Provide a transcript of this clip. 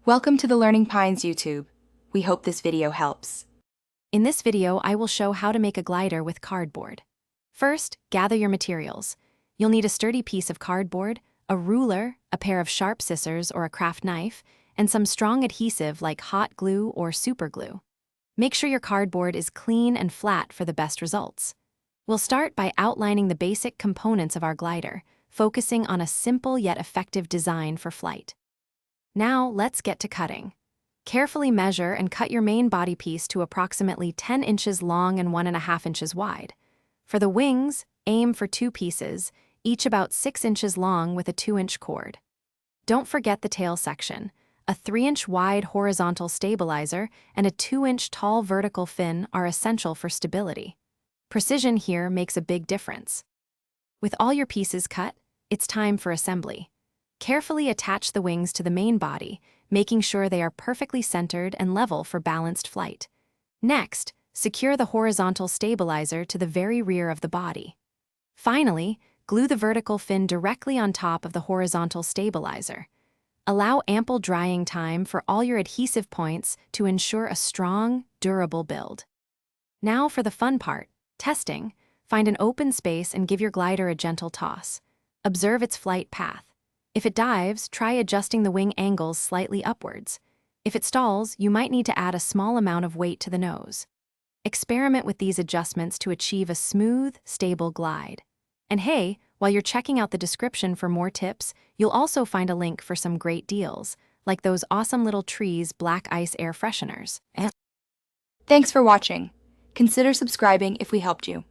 Welcome to the Learning Pines YouTube. We hope this video helps. In this video, I will show how to make a glider with cardboard. First, gather your materials. You'll need a sturdy piece of cardboard, a ruler, a pair of sharp scissors or a craft knife, and some strong adhesive like hot glue or super glue. Make sure your cardboard is clean and flat for the best results. We'll start by outlining the basic components of our glider, focusing on a simple yet effective design for flight. Now, let's get to cutting. Carefully measure and cut your main body piece to approximately 10 inches long and 1.5 inches wide. For the wings, aim for 2 pieces, each about 6 inches long with a 2-inch cord. Don't forget the tail section. A 3-inch wide horizontal stabilizer and a 2-inch tall vertical fin are essential for stability. Precision here makes a big difference. With all your pieces cut, it's time for assembly. Carefully attach the wings to the main body, making sure they are perfectly centered and level for balanced flight. Next, secure the horizontal stabilizer to the very rear of the body. Finally, glue the vertical fin directly on top of the horizontal stabilizer. Allow ample drying time for all your adhesive points to ensure a strong, durable build. Now for the fun part, testing. Find an open space and give your glider a gentle toss. Observe its flight path. If it dives, try adjusting the wing angles slightly upwards. If it stalls, you might need to add a small amount of weight to the nose. Experiment with these adjustments to achieve a smooth, stable glide. And hey, while you're checking out the description for more tips, you'll also find a link for some great deals, like those awesome little Trees black ice air fresheners. Thanks for watching. Consider subscribing if we helped you.